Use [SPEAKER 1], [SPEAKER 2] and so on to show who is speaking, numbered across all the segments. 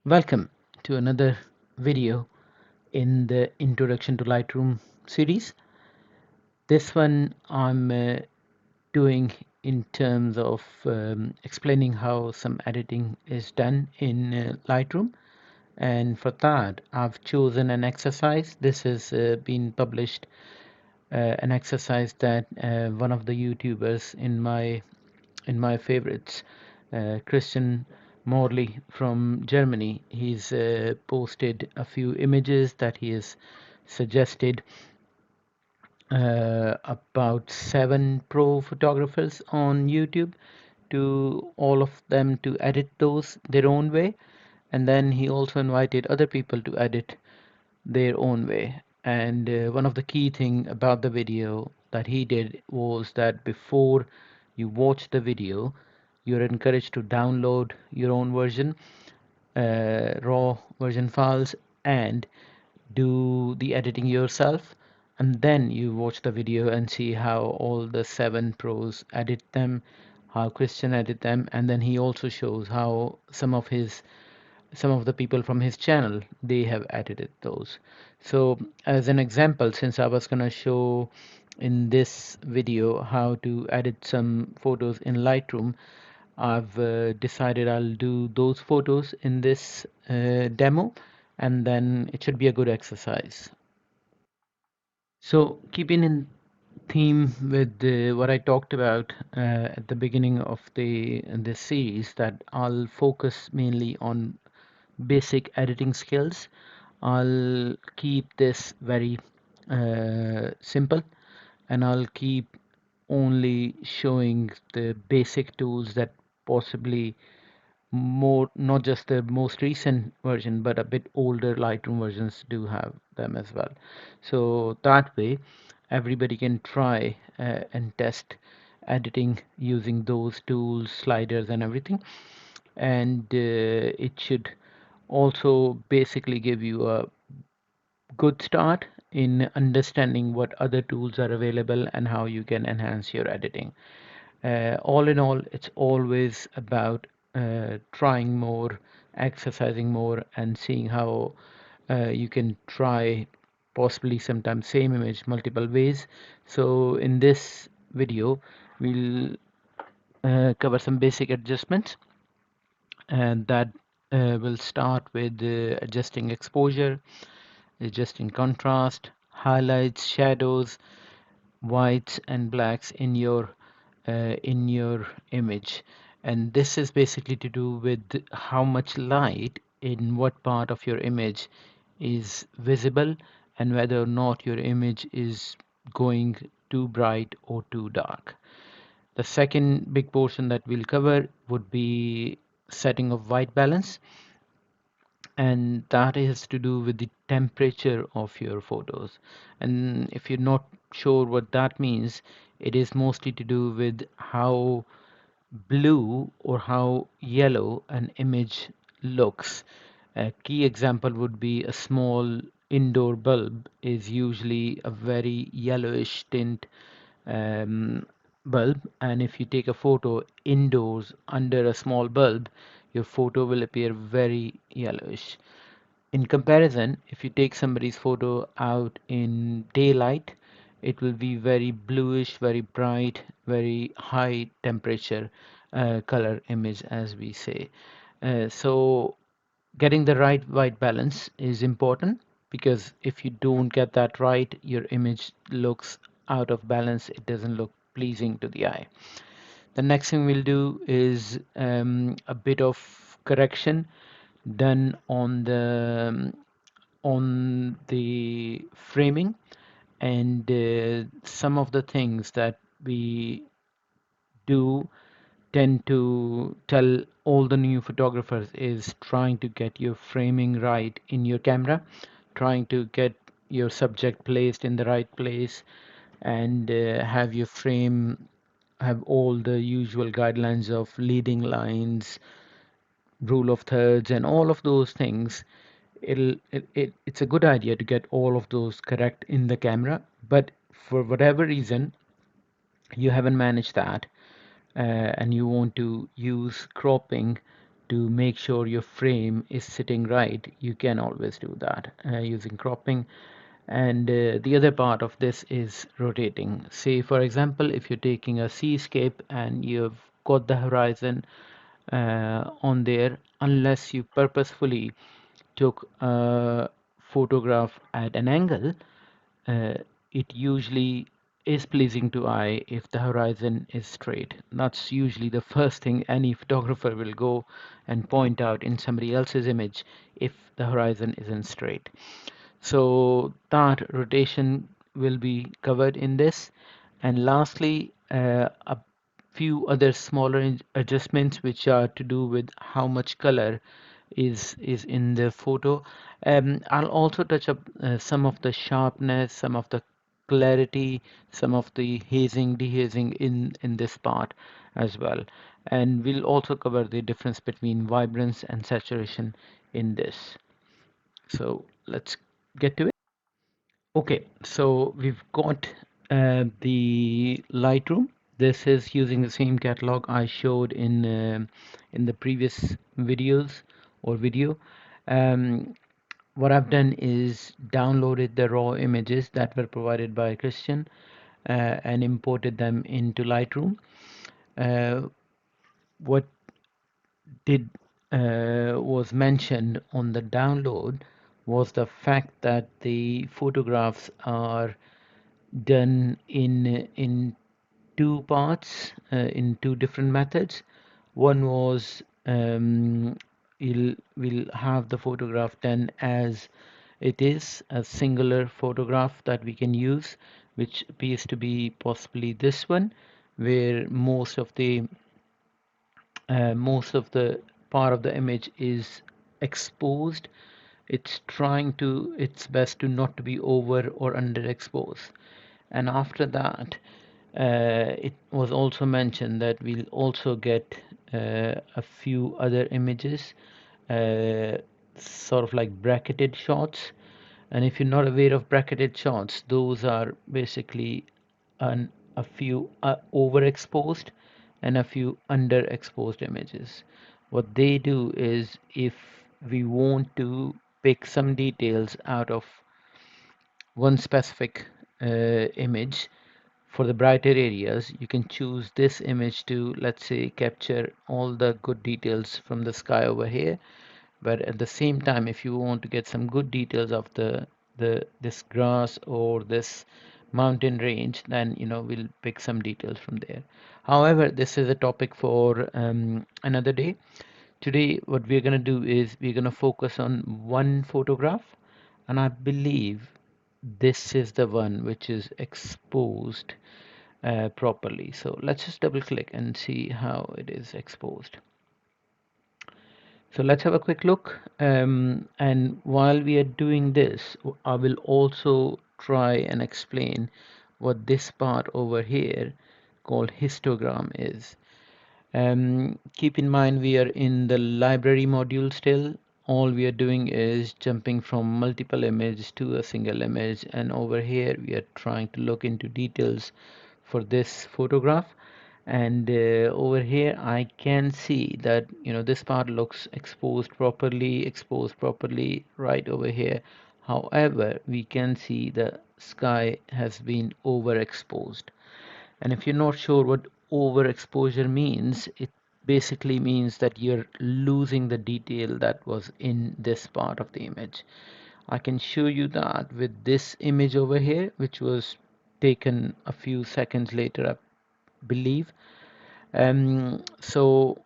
[SPEAKER 1] Welcome to another video in the Introduction to Lightroom series. This one I'm doing in terms of explaining how some editing is done in Lightroom, and for that I've chosen an exercise. This has been published, an exercise that one of the YouTubers in my favorites, Christian Morley from Germany. He's posted a few images that he has suggested about 7 pro photographers on YouTube, to all of them to edit those their own way, and then he also invited other people to edit their own way. And one of the key thing about the video that he did was that before you watch the video, you're encouraged to download your own version, raw version files, and do the editing yourself, and then you watch the video and see how all the 7 pros edit them, how Christian edit them, and then he also shows how some of the people from his channel, they have edited those. So as an example, since I was gonna show in this video how to edit some photos in Lightroom, I've decided I'll do those photos in this demo, and then it should be a good exercise. So keeping in theme with what I talked about at the beginning of this series, that I'll focus mainly on basic editing skills. I'll keep this very simple, and I'll keep only showing the basic tools that possibly more, not just the most recent version, but a bit older Lightroom versions do have them as well. So that way everybody can try and test editing using those tools, sliders and everything, and it should also basically give you a good start in understanding what other tools are available and how you can enhance your editing. All in all, it's always about trying more, exercising more, and seeing how you can try possibly sometimes same image multiple ways. So in this video, we'll cover some basic adjustments, and that will start with adjusting exposure, adjusting contrast, highlights, shadows, whites and blacks in your image. And this is basically to do with how much light in what part of your image is visible, and whether or not your image is going too bright or too dark. The second big portion that we'll cover would be setting of white balance, and that is to do with the temperature of your photos. And if you're not sure what that means, it is mostly to do with how blue or how yellow an image looks. A key example would be a small indoor bulb is usually a very yellowish tint um, bulb, and if you take a photo indoors under a small bulb, your photo will appear very yellowish. In comparison, if you take somebody's photo out in daylight, it will be very bluish, very bright, very high temperature color image, as we say. So getting the right white balance is important, because if you don't get that right, your image looks out of balance. It doesn't look pleasing to the eye. The next thing we'll do is a bit of correction done on the framing, and some of the things that we do tend to tell all the new photographers is trying to get your framing right in your camera, trying to get your subject placed in the right place, and have your frame have all the usual guidelines of leading lines, rule of thirds, and all of those things. It's a good idea to get all of those correct in the camera, but for whatever reason you haven't managed that, and you want to use cropping to make sure your frame is sitting right, you can always do that using cropping. And the other part of this is rotating. Say for example, if you're taking a seascape and you've got the horizon on there, unless you purposefully took a photograph at an angle, uh, it usually is pleasing to eye if the horizon is straight. That's usually the first thing any photographer will go and point out in somebody else's image if the horizon isn't straight. So that rotation will be covered in this. And lastly, a few other smaller adjustments which are to do with how much color is in the photo. I'll also touch up some of the sharpness, some of the clarity, some of the hazing, dehazing in this part as well. And we'll also cover the difference between vibrance and saturation in this. So let's get to it. Okay, so we've got the Lightroom. This is using the same catalog I showed in the previous videos or video. Um, what I've done is downloaded the raw images that were provided by Christian and imported them into Lightroom. What did was mentioned on the download was the fact that the photographs are done in two parts, in two different methods. One was we'll have the photograph done as it is, a singular photograph that we can use, which appears to be possibly this one, where most of the part of the image is exposed. It's trying to its best to not to be over or underexposed. And after that, it was also mentioned that we'll also get a few other images, uh, sort of like bracketed shots. And if you're not aware of bracketed shots, those are basically a few overexposed and a few underexposed images. What they do is, if we want to pick some details out of one specific image for the brighter areas, you can choose this image to, let's say, capture all the good details from the sky over here. But at the same time, if you want to get some good details of the this grass or this mountain range, then we'll pick some details from there. However, this is a topic for another day. Today what we're going to do is we're going to focus on one photograph, and I believe this is the one which is exposed properly. So let's just double click and see how it is exposed. So let's have a quick look. And while we are doing this, I will also try and explain what this part over here called histogram is. Keep in mind we are in the library module still. All we are doing is jumping from multiple images to a single image, and over here we are trying to look into details for this photograph. And over here I can see that this part looks exposed properly right over here. However, we can see the sky has been overexposed. And if you're not sure what overexposure means, it basically means that you're losing the detail that was in this part of the image. I can show you that with this image over here, which was taken a few seconds later, I believe. So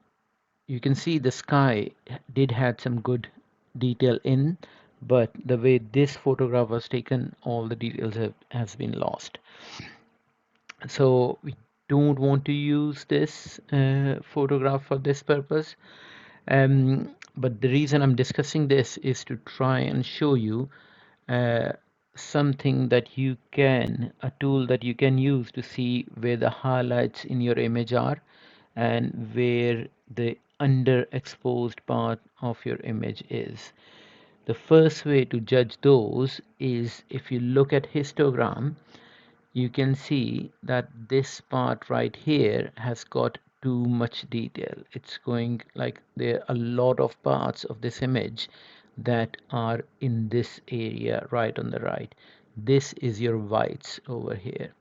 [SPEAKER 1] you can see the sky did had some good detail in, but the way this photograph was taken, all the details has been lost. So we don't want to use this photograph for this purpose. But the reason I'm discussing this is to try and show you uh, something that you can, a tool that you can use to see where the highlights in your image are and where the underexposed part of your image is. The first way to judge those is, if you look at histogram, you can see that this part right here has got too much detail. It's going like there are a lot of parts of this image that are in this area right on the right. This is your whites over here.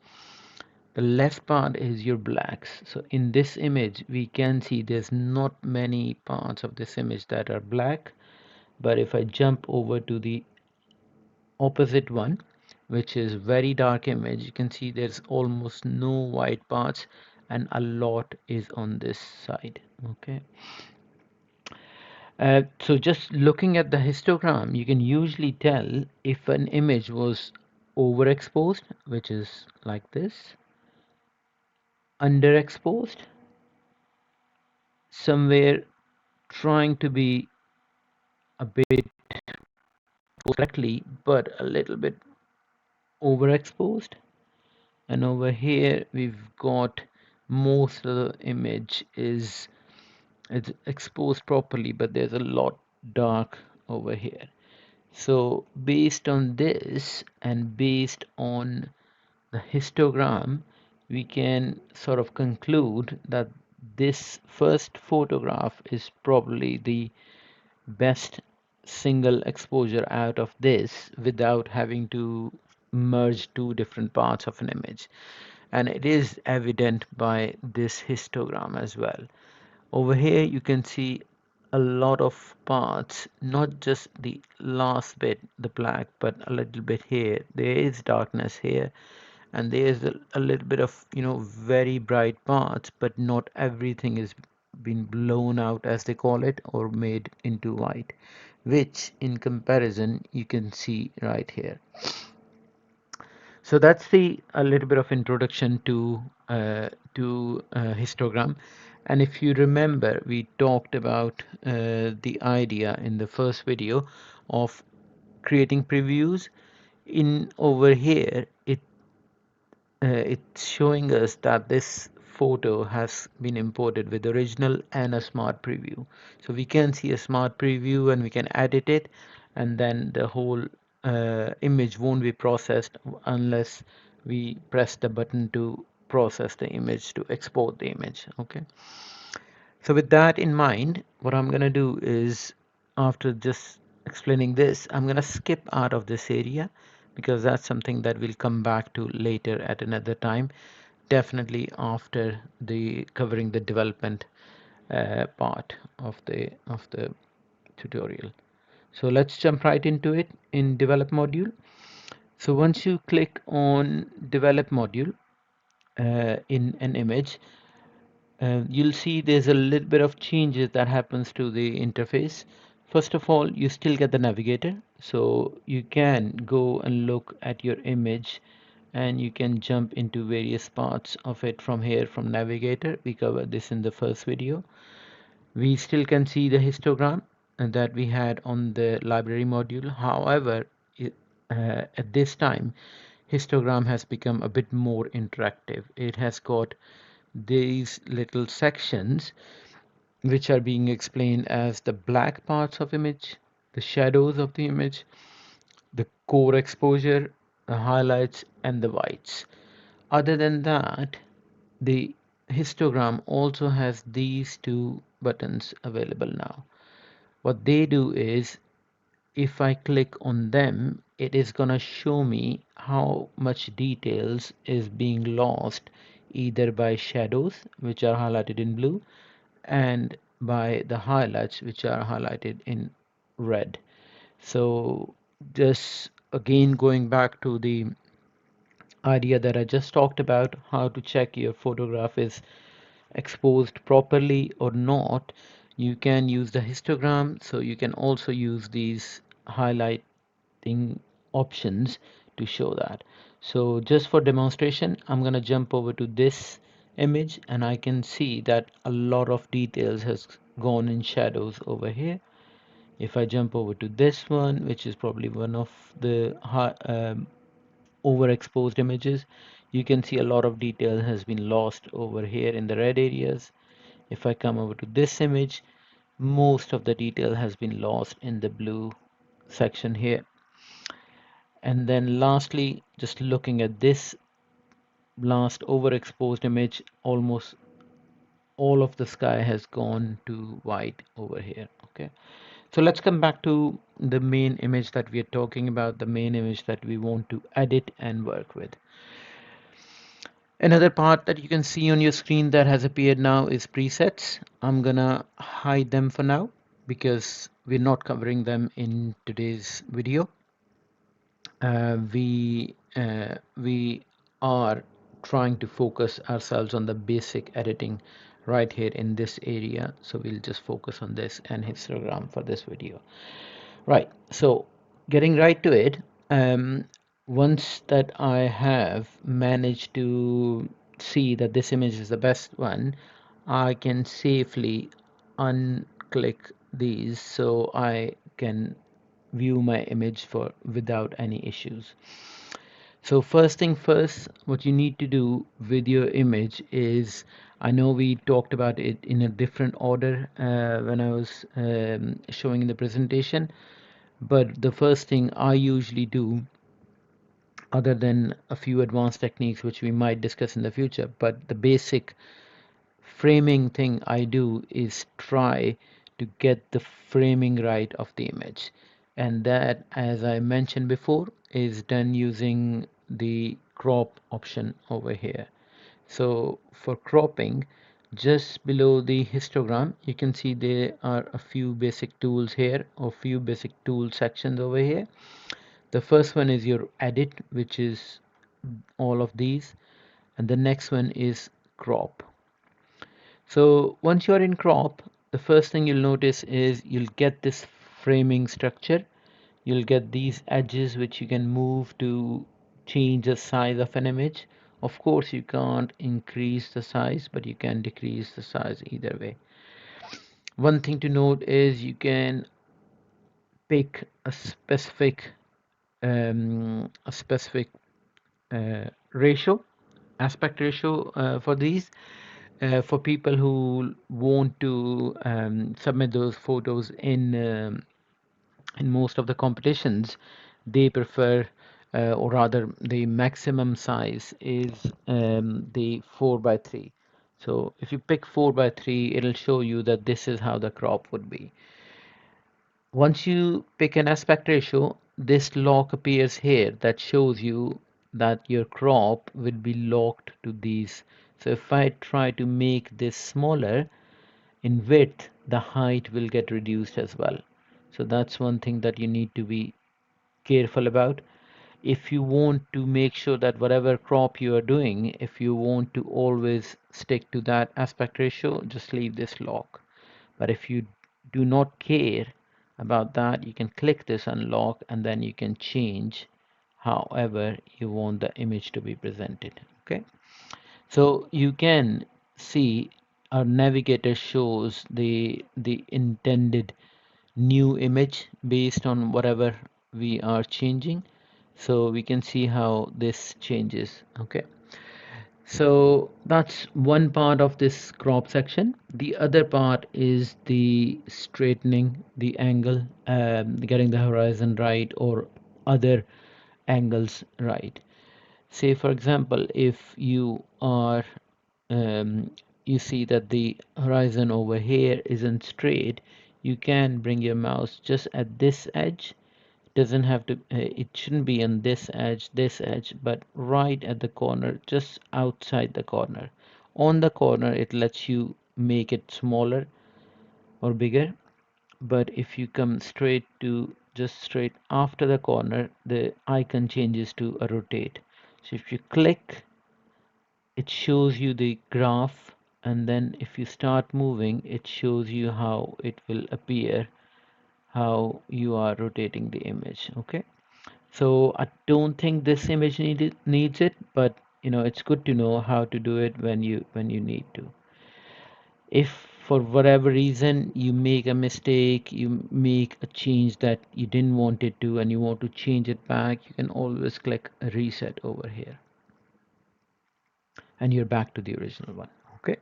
[SPEAKER 1] The left part is your blacks. So in this image we can see there's not many parts of this image that are black, but if I jump over to the opposite one, which is very dark image, you can see there's almost no white parts and a lot is on this side. Okay, so just looking at the histogram, you can usually tell if an image was overexposed, which is like this, underexposed, somewhere trying to be a bit correctly but a little bit overexposed, and over here we've got most of the image is it's exposed properly, but there's a lot dark over here. So based on this and based on the histogram, we can sort of conclude that this first photograph is probably the best single exposure out of this without having to merge two different parts of an image, and it is evident by this histogram as well. Over here you can see a lot of parts, not just the last bit, the black, but a little bit here. There is darkness here, and there's a little bit of, you know, very bright parts, but not everything is been blown out, as they call it, or made into white, which in comparison you can see right here. So that's the a little bit of introduction to histogram. And if you remember, we talked about the idea in the first video of creating previews. In over here, it's showing us that this photo has been imported with original and a smart preview. So we can see a smart preview and we can edit it, and then the whole image won't be processed unless we press the button to process the image, to export the image. Okay, so with that in mind, what I'm gonna do is, after just explaining this, I'm gonna skip out of this area because that's something that we'll come back to later at another time, definitely after the covering the development part of the tutorial. So let's jump right into it in develop module. So once you click on develop module in an image, you'll see there's a little bit of changes that happens to the interface. First of all, you still get the navigator, so you can go and look at your image and you can jump into various parts of it from here from navigator. We covered this in the first video. We still can see the histogram that we had on the library module. However, at this time, histogram has become a bit more interactive. It has got these little sections which are being explained as the black parts of image, the shadows of the image, the core exposure, the highlights, and the whites. Other than that, the histogram also has these two buttons available now. What they do is, if I click on them, it is gonna show me how much details is being lost either by shadows, which are highlighted in blue, and by the highlights, which are highlighted in red. So just again going back to the idea that I just talked about, how to check your photograph is exposed properly or not, you can use the histogram. So you can also use these highlighting options to show that. So just for demonstration, I'm going to jump over to this image and I can see that a lot of details has gone in shadows over here. If I jump over to this one, which is probably one of the overexposed images, you can see a lot of detail has been lost over here in the red areas. If I come over to this image, most of the detail has been lost in the blue section here. And then lastly, just looking at this last overexposed image, almost all of the sky has gone to white over here. Okay, so let's come back to the main image that we are talking about, the main image that we want to edit and work with. Another part that you can see on your screen that has appeared now is presets. I'm gonna hide them for now because we're not covering them in today's video. We are trying to focus ourselves on the basic editing right here in this area, so we'll just focus on this and histogram for this video. Right, so getting right to it, once that I have managed to see that this image is the best one, I can safely unclick these so I can view my image for without any issues. So first thing first, what you need to do with your image is, I know we talked about it in a different order when I was showing in the presentation, but the first thing I usually do, other than a few advanced techniques which we might discuss in the future, but the basic framing thing I do is try to get the framing right of the image, and that, as I mentioned before, is done using the crop option over here. So for cropping, just below the histogram, you can see there are a few basic tools here, or few basic tool sections over here. The first one is your edit, which is all of these, and the next one is crop. So once you're in crop, the first thing you'll notice is you'll get this framing structure. You'll get these edges which you can move to change the size of an image. Of course, you can't increase the size, but you can decrease the size either way. One thing to note is you can pick a specific ratio, aspect ratio for these. For people who want to submit those photos in most of the competitions, they prefer, or rather, the maximum size is the 4:3. So if you pick 4:3, it'll show you that this is how the crop would be. Once you pick an aspect ratio, this lock appears here that shows you that your crop will be locked to these. So if I try to make this smaller in width, the height will get reduced as well. So that's one thing that you need to be careful about. If you want to make sure that whatever crop you are doing, if you want to always stick to that aspect ratio, just leave this lock. But if you do not care about that, you can click this unlock, and then you can change however you want the image to be presented. Okay, so you can see our navigator shows the intended new image based on whatever we are changing. So we can see how this changes. Okay, so that's one part of this crop section. The other part is the straightening the angle, getting the horizon right or other angles right. Say for example, if you are you see that the horizon over here isn't straight, you can bring your mouse just at this edge. Doesn't have to, it shouldn't be on this edge, but right at the corner, just outside the corner. On the corner, it lets you make it smaller or bigger, but if you come straight to just straight after the corner, the icon changes to a rotate. So if you click, it shows you the graph, and then if you start moving, it shows you how it will appear, how you are rotating the image. Okay, so I don't think this image needs it, but it's good to know how to do it when you need to. If for whatever reason you make a mistake, you make a change that you didn't want it to, and you want to change it back, you can always click reset over here, and you're back to the original one. Okay,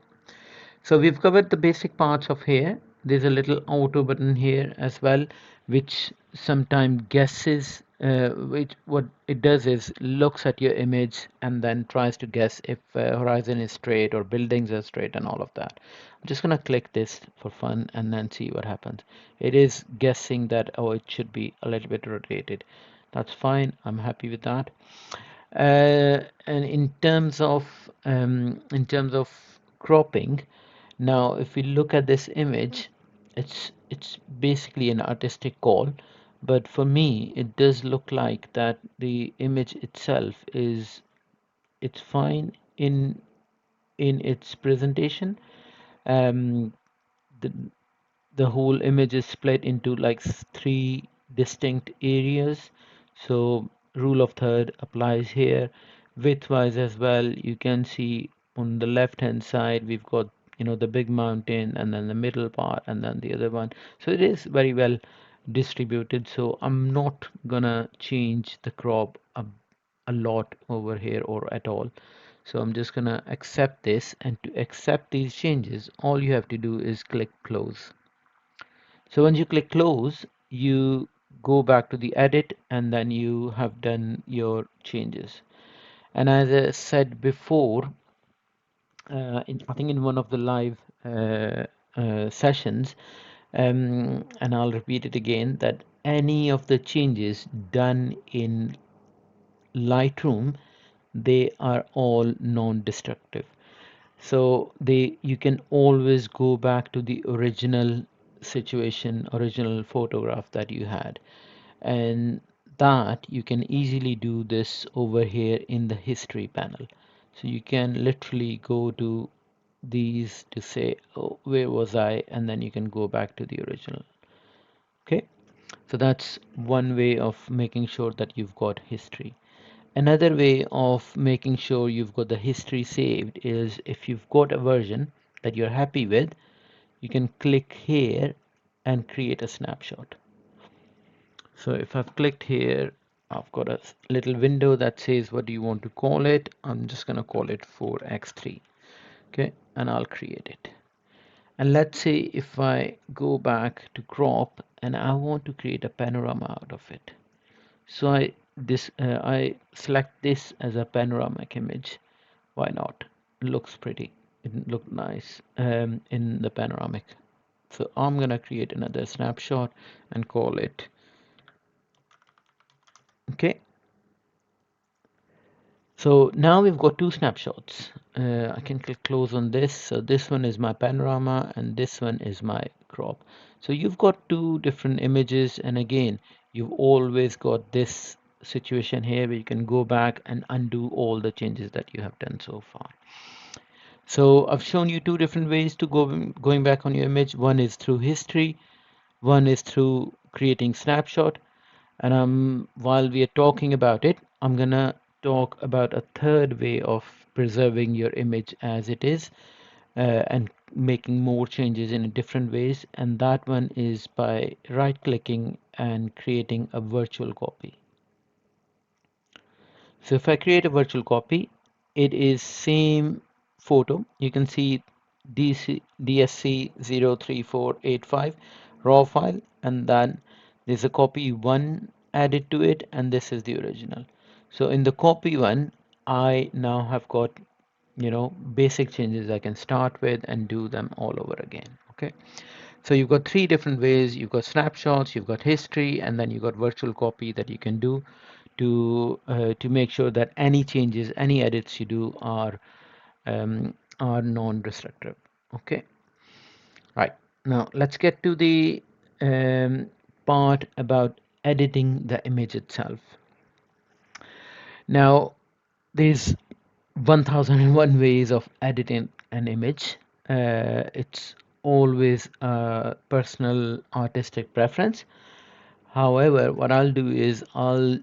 [SPEAKER 1] so we've covered the basic parts of here. there's a little auto button here as well, which sometimes guesses, which what it does is looks at your image and then tries to guess if horizon is straight or buildings are straight and all of that. I'm just gonna click this for fun and then see what happens. It is guessing that, oh, it should be a little bit rotated. That's fine, I'm happy with that. And in terms of cropping, now if we look at this image, it's basically an artistic call, but for me it does look like that the image itself is, it's fine in its presentation. um, the the whole image is split into like three distinct areas. So rule of third applies here. Width-wise as well, you can see on the left-hand side we've got, you know, the big mountain and then the middle part and then the other one. So it is very well distributed. So I'm not gonna change the crop a lot over here or at all. So I'm just gonna accept this, and to accept these changes all you have to do is click close. So once you click close, you go back to the edit and then you have done your changes. And as I said before, I think in one of the live sessions, and I'll repeat it again, that any of the changes done in Lightroom, they are all non-destructive. So you can always go back to the original situation, original photograph that you had, and that you can easily do this over here in the history panel. So you can literally go to these to say, oh, where was I, and then you can go back to the original. Okay, so that's one way of making sure that you've got history. Another way of making sure you've got the history saved is, if you've got a version that you're happy with, you can click here and create a snapshot. So if I've clicked here, I've got a little window that says, what do you want to call it? I'm just going to call it 4x3. Okay, and I'll create it. And let's say if I go back to crop and I want to create a panorama out of it. So I select this as a panoramic image. Why not? It looks pretty. It looked nice in the panoramic. So I'm gonna create another snapshot and call it. Okay. So now we've got two snapshots. I can click close on this. So this one is my panorama and this one is my crop. So you've got two different images, and again, you've always got this situation here where you can go back and undo all the changes that you have done so far. So I've shown you two different ways to going back on your image. One is through history, one is through creating snapshot. And while we are talking about it, I'm gonna talk about a third way of preserving your image as it is, and making more changes in different ways. And that one is by right clicking and creating a virtual copy. So if I create a virtual copy, it is same photo. You can see DSC03485 raw file, and then there's a copy one added to it, and this is the original. So in the copy one, I now have got, you know, basic changes I can start with and do them all over again. Okay. So you've got three different ways. You've got snapshots, you've got history, and then you've got virtual copy that you can do to make sure that any changes, any edits you do are non-destructive. Okay, right. Now let's get to the part about editing the image itself. Now there's 1001 ways of editing an image. It's always a personal artistic preference. However, what I'll do is I'll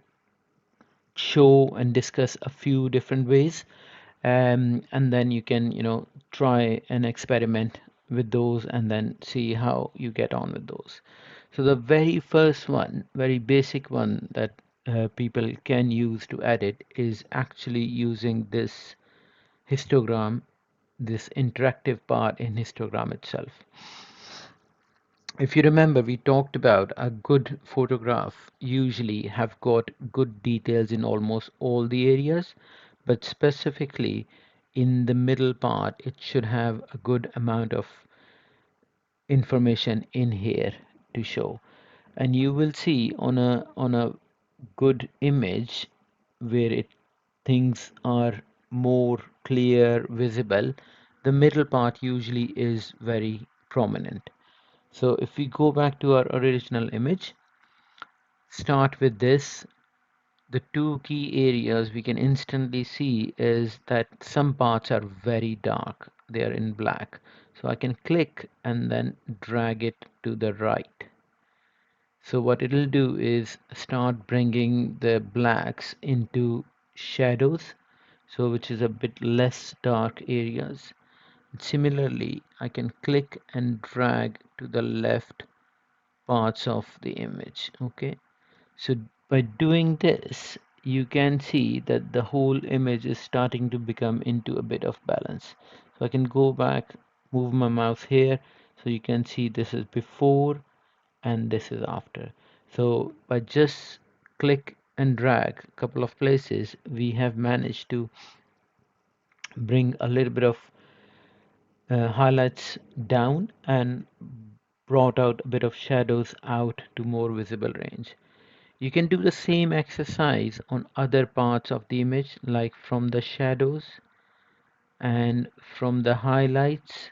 [SPEAKER 1] show and discuss a few different ways, and then you can, you know, try and experiment with those and then see how you get on with those. So the very first one, very basic one that people can use to edit is actually using this histogram, this interactive part in histogram itself. If you remember, we talked about a good photograph usually have got good details in almost all the areas, but specifically in the middle part, it should have a good amount of information in here to show. And you will see on a good image where it things are more clear, visible, the middle part usually is very prominent. So if we go back to our original image, start with this, the two key areas we can instantly see is that some parts are very dark. They are in black. So I can click and then drag it to the right. So what it'll do is start bringing the blacks into shadows, so which is a bit less dark areas. Similarly, I can click and drag to the left parts of the image. Okay, so by doing this, you can see that the whole image is starting to become into a bit of balance. So I can go back, move my mouse here, so you can see this is before and this is after. So by just click and drag a couple of places, we have managed to bring a little bit of highlights down and brought out a bit of shadows out to more visible range. You can do the same exercise on other parts of the image, like from the shadows and from the highlights.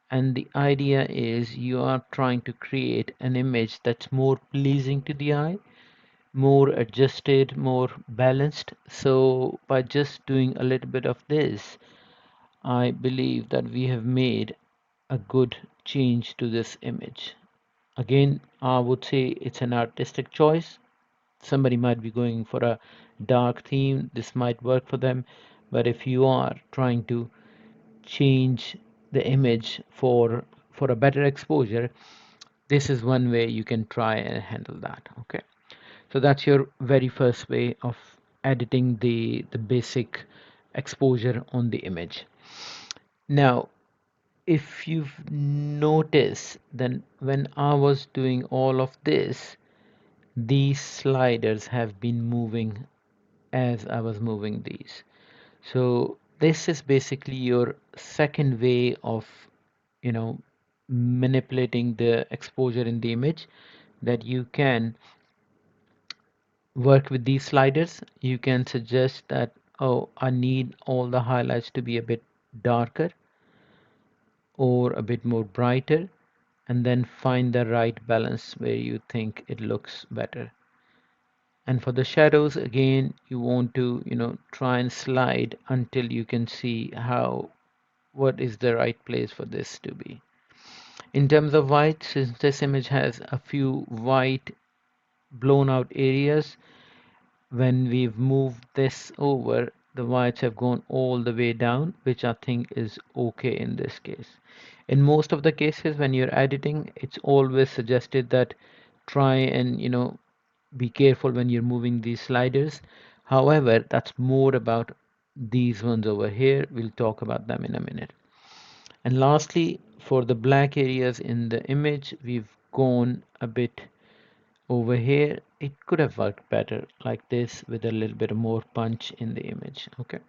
[SPEAKER 1] And the idea is you are trying to create an image that's more pleasing to the eye, more adjusted, more balanced. So by just doing a little bit of this, I believe that we have made a good change to this image. Again, I would say it's an artistic choice. Somebody might be going for a dark theme, this might work for them. But if you are trying to change the image for a better exposure, this is one way you can try and handle that. Okay, so that's your very first way of editing the basic exposure on the image. Now, if you've noticed, then when I was doing all of this, these sliders have been moving as I was moving these. So this is basically your second way of, you know, manipulating the exposure in the image, that you can work with these sliders. You can suggest that, oh, I need all the highlights to be a bit darker or a bit more brighter, and then find the right balance where you think it looks better. And for the shadows, again, you want to, try and slide until you can see what is the right place for this to be. In terms of white, since this image has a few white blown out areas, when we've moved this over, the whites have gone all the way down, which I think is okay in this case. In most of the cases when you're editing, it's always suggested that try and be careful when you're moving these sliders. However, that's more about these ones over here. We'll talk about them in a minute. And lastly, for the black areas in the image, we've gone a bit over here. It could have worked better like this with a little bit more punch in the image. Okay,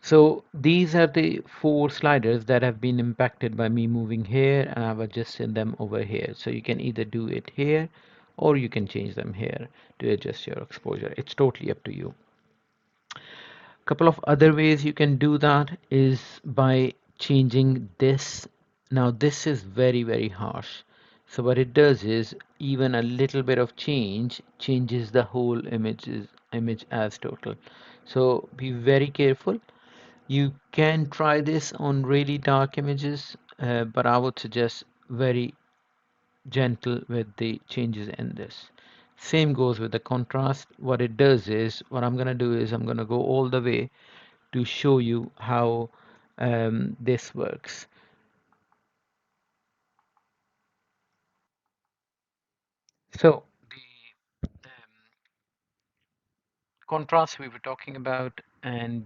[SPEAKER 1] so these are the four sliders that have been impacted by me moving here, and I've adjusted them over here. So you can either do it here or you can change them here to adjust your exposure. It's totally up to you. Couple of other ways you can do that is by changing this. Now this is very harsh, so what it does is even a little bit of change changes the whole image as total. So be very careful. You can try this on really dark images, but I would suggest very gentle with the changes in this. Same goes with the contrast. What it does is, what I'm going to do is I'm going to go all the way to show you how this works. So the contrast we were talking about, and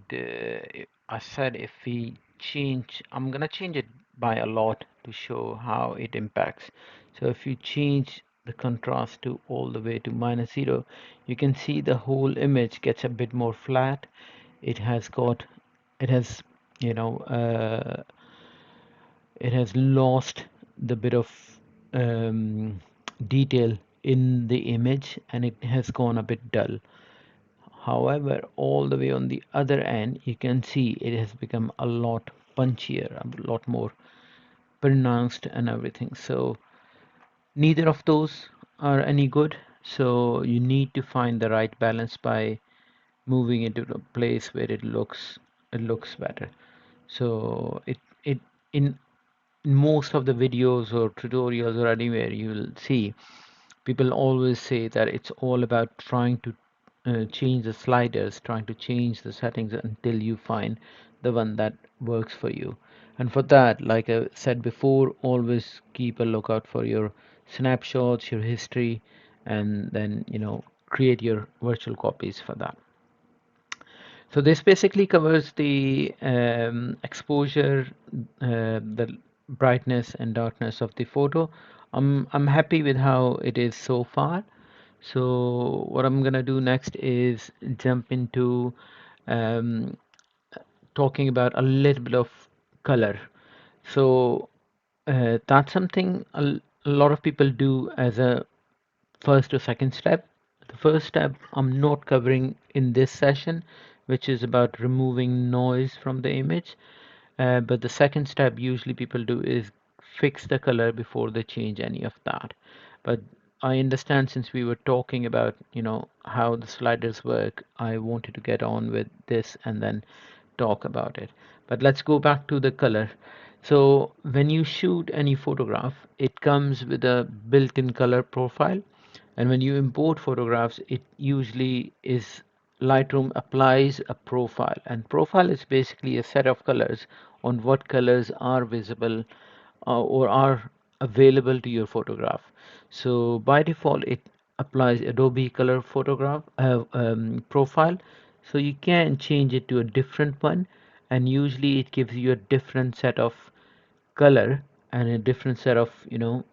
[SPEAKER 1] I said if we change, I'm gonna change it by a lot to show how it impacts. So if you change the contrast to all the way to -0, you can see the whole image gets a bit more flat. It has got, it has, you know, it has lost the bit of detail in the image, and it has gone a bit dull. However, all the way on the other end, you can see it has become a lot punchier, a lot more pronounced and everything. So neither of those are any good. So you need to find the right balance by moving it to a place where it looks better. So it in most of the videos or tutorials or anywhere you will see, people always say that it's all about trying to change the sliders, trying to change the settings until you find the one that works for you. And for that, like I said before, always keep a lookout for your snapshots, your history, and then create your virtual copies for that. So this basically covers the exposure, the brightness and darkness of the photo. I'm happy with how it is so far. So what I'm gonna do next is jump into um, talking about a little bit of color. So that's something a lot of people do as a first or second step. The first step I'm not covering in this session, which is about removing noise from the image. But the second step usually people do is fix the color before they change any of that. But I understand, since we were talking about, how the sliders work, I wanted to get on with this and then talk about it. But let's go back to the color. So when you shoot any photograph, it comes with a built-in color profile. And when you import photographs, it usually is Lightroom applies a profile, and profile is basically a set of colors on what colors are visible or are available to your photograph. So by default, it applies Adobe Color Photograph profile. So you can change it to a different one, and usually it gives you a different set of color and a different set of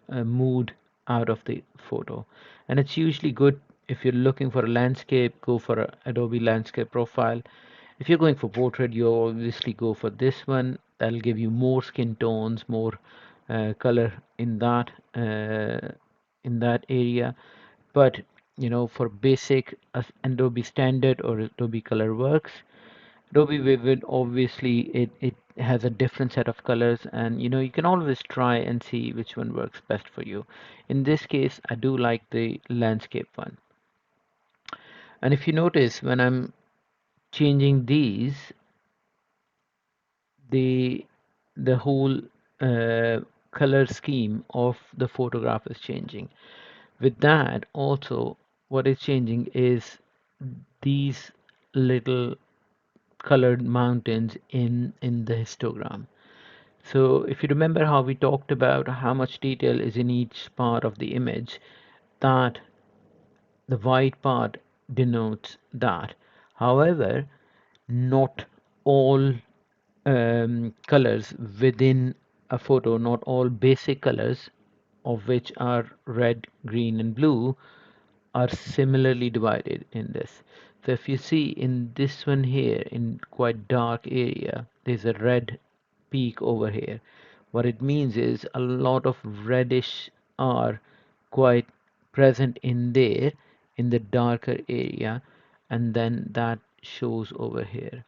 [SPEAKER 1] mood out of the photo. And it's usually good if you're looking for a landscape, go for a Adobe landscape profile. If you're going for portrait, you obviously go for this one. That'll give you more skin tones, more color in that area. But for basic Adobe standard or Adobe color works, Adobe Vivid, obviously it has a different set of colors, and you can always try and see which one works best for you. In this case, I do like the landscape one. And if you notice, when I'm changing these, the the whole color scheme of the photograph is changing. With that, also what is changing is these little colored mountains in the histogram. So if you remember how we talked about how much detail is in each part of the image, that the white part denotes that. However, not all colors within a photo, not all basic colors, of which are red, green, and blue, are similarly divided in this. So if you see in this one here, in quite dark area, there's a red peak over here. What it means is a lot of reddish are quite present in there, in the darker area, and then that shows over here.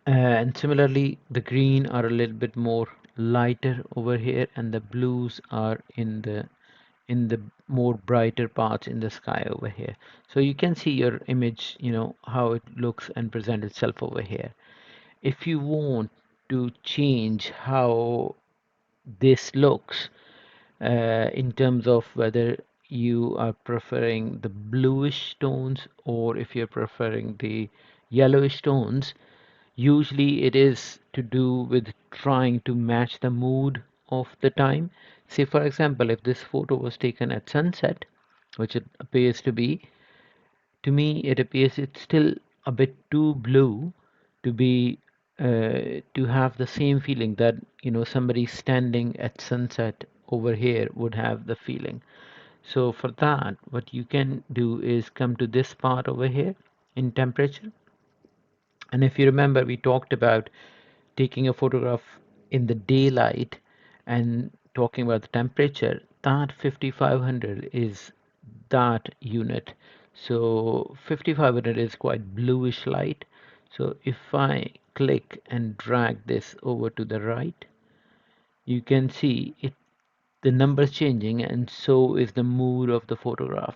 [SPEAKER 1] And similarly, the green are a little bit more lighter over here, and the blues are in the more brighter parts in the sky over here. So you can see your image, how it looks and present itself over here. If you want to change how this looks, in terms of whether you are preferring the bluish tones or if you're preferring the yellowish tones, usually it is to do with trying to match the mood of the time. Say, for example, if this photo was taken at sunset, which it appears to be, to me it appears it's still a bit too blue to be to have the same feeling that somebody standing at sunset over here would have the feeling. So for that, what you can do is come to this part over here in temperature. And if you remember, we talked about taking a photograph in the daylight and talking about the temperature. That 5500 is that unit. So 5500 is quite bluish light. So if I click and drag this over to the right, you can see it, the numbers changing, and so is the mood of the photograph.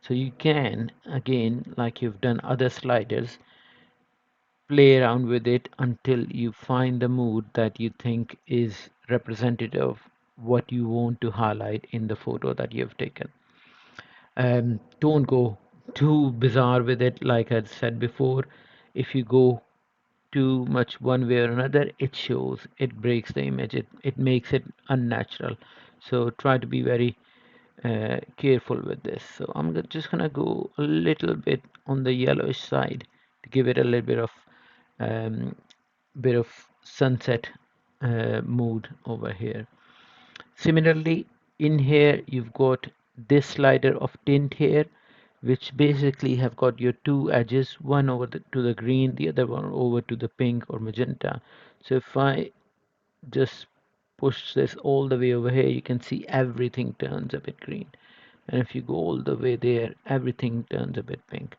[SPEAKER 1] So you can, again, like you've done other sliders, play around with it until you find the mood that you think is representative of what you want to highlight in the photo that you've taken. Don't go too bizarre with it. Like I said before, if you go too much one way or another, it shows, it breaks the image, it makes it unnatural. So try to be very careful with this. So I'm just gonna go a little bit on the yellowish side to give it a little um, bit of sunset mood over here. Similarly, in here you've got this slider of tint here, which basically have got your two edges, one over to the green, the other one over to the pink or magenta. So if I just push this all the way over here, you can see everything turns a bit green. And if you go all the way there, everything turns a bit pink.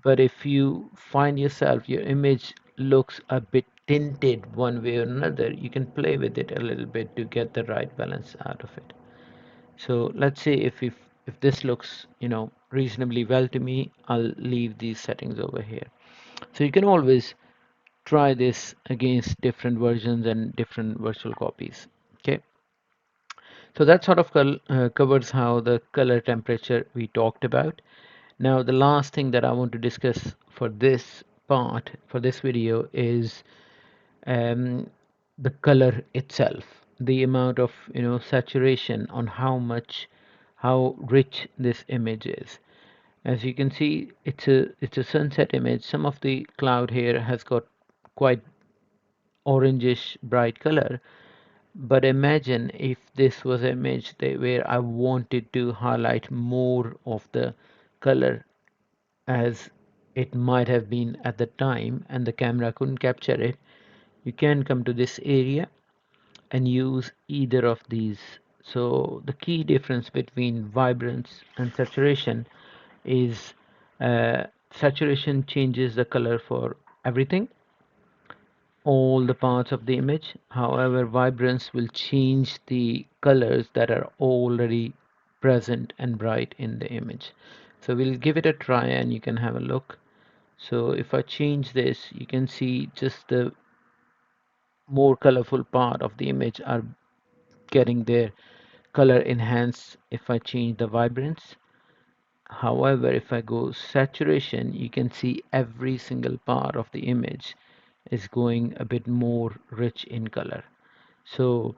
[SPEAKER 1] But if you find yourself, your image looks a bit tinted one way or another, you can play with it a little bit to get the right balance out of it. So let's say if this looks, reasonably well to me, I'll leave these settings over here. So you can always try this against different versions and different virtual copies. Okay, so that sort of covers how the color temperature we talked about. Now the last thing that I want to discuss for this part, for this video, is um, the color itself, the amount of saturation, on how rich this image is. As you can see, it's a sunset image. Some of the cloud here has got quite orangish bright color, but imagine if this was an image where I wanted to highlight more of the color as it might have been at the time and the camera couldn't capture it. You can come to this area and use either of these. So the key difference between vibrance and saturation is saturation changes the color for everything, all the parts of the image. However, vibrance will change the colors that are already present and bright in the image. So we'll give it a try and you can have a look. So if I change this, you can see just the more colorful part of the image are getting their color enhanced if I change the vibrance. However, if I go saturation, you can see every single part of the image is going a bit more rich in color. So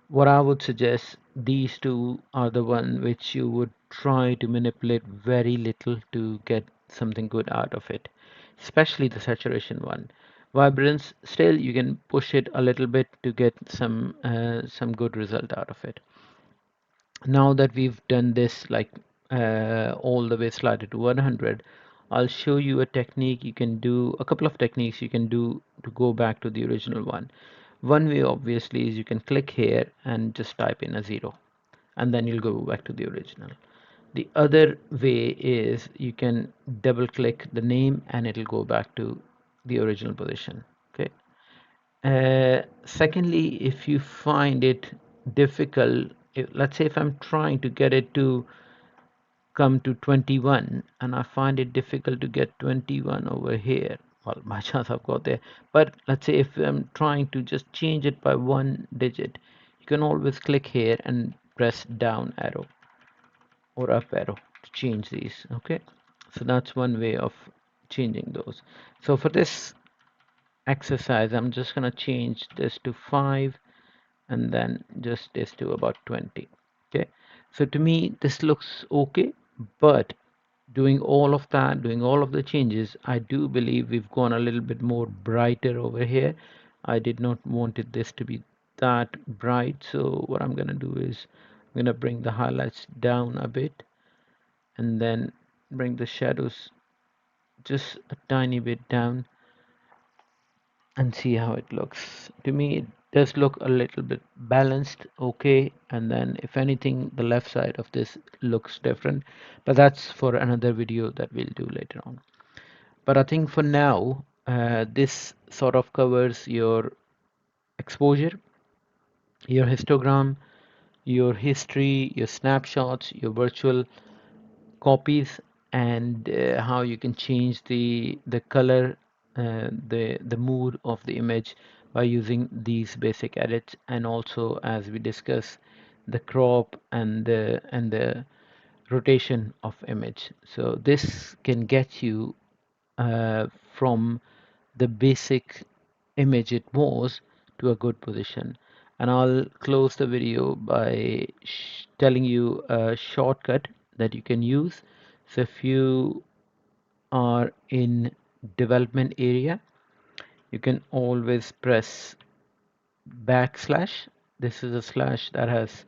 [SPEAKER 1] what I would suggest, these two are the one which you would try to manipulate very little to get something good out of it, especially the saturation one. Vibrance, still you can push it a little bit to get some good result out of it. Now that we've done this, like all the way slided to 100, I'll show you a technique you can do, a couple of techniques you can do to go back to the original one. One way obviously is you can click here and just type in a 0, and then you'll go back to the original. The other way is you can double click the name and it'll go back to the original position. Okay. Secondly, if you find it difficult, let's say if I'm trying to get it to come to 21 and I find it difficult to get 21 over here, well, by chance I've got there, but let's say if I'm trying to just change it by one digit, you can always click here and press down arrow or up arrow to change these. Okay, so that's one way of changing those. So for this exercise, I'm just going to change this to 5 and then just this to about 20. Okay, so to me this looks okay, but doing all of that, doing all of the changes, I do believe we've gone a little bit more brighter over here. I did not wanted this to be that bright, so what I'm gonna do is I'm gonna bring the highlights down a bit and then bring the shadows just a tiny bit down and see how it looks. To me, it does look a little bit balanced, okay, and then if anything, the left side of this looks different, but that's for another video that we'll do later on. But I think for now, this sort of covers your exposure, your histogram, your history, your snapshots, your virtual copies, and how you can change the color, the mood of the image by using these basic edits, and also as we discuss the crop and the rotation of image. So this can get you uh, from the basic image it was to a good position. And I'll close the video by telling you a shortcut that you can use. So if you are in development area, you can always press backslash. This is a slash that has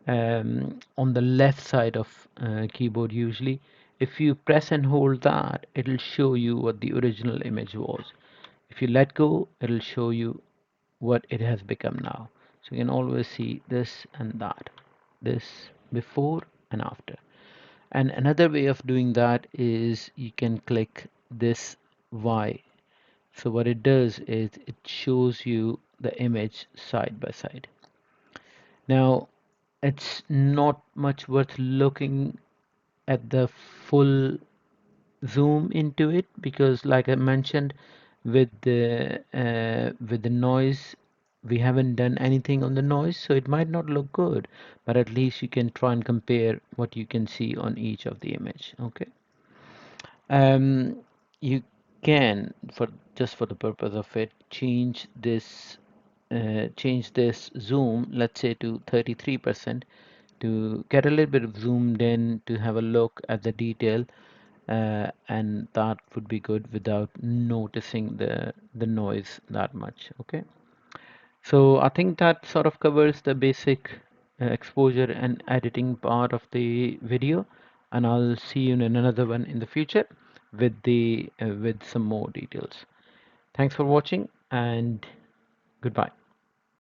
[SPEAKER 1] on the left side of keyboard usually. If you press and hold that, it'll show you what the original image was. If you let go, it'll show you what it has become now. So you can always see this and that, this before and after. And another way of doing that is you can click this Y. So what it does is it shows you the image side by side. Now, it's not much worth looking at the full zoom into it, because like I mentioned, with the noise, we haven't done anything on the noise, so it might not look good, but at least you can try and compare what you can see on each of the image. Okay. You can, for just for the purpose of it, change this zoom, let's say to 33%, to get a little bit of zoomed in to have a look at the detail, and that would be good without noticing the noise that much. Okay, so I think that sort of covers the basic exposure and editing part of the video, and I'll see you in another one in the future with the with some more details. Thanks for watching, and goodbye.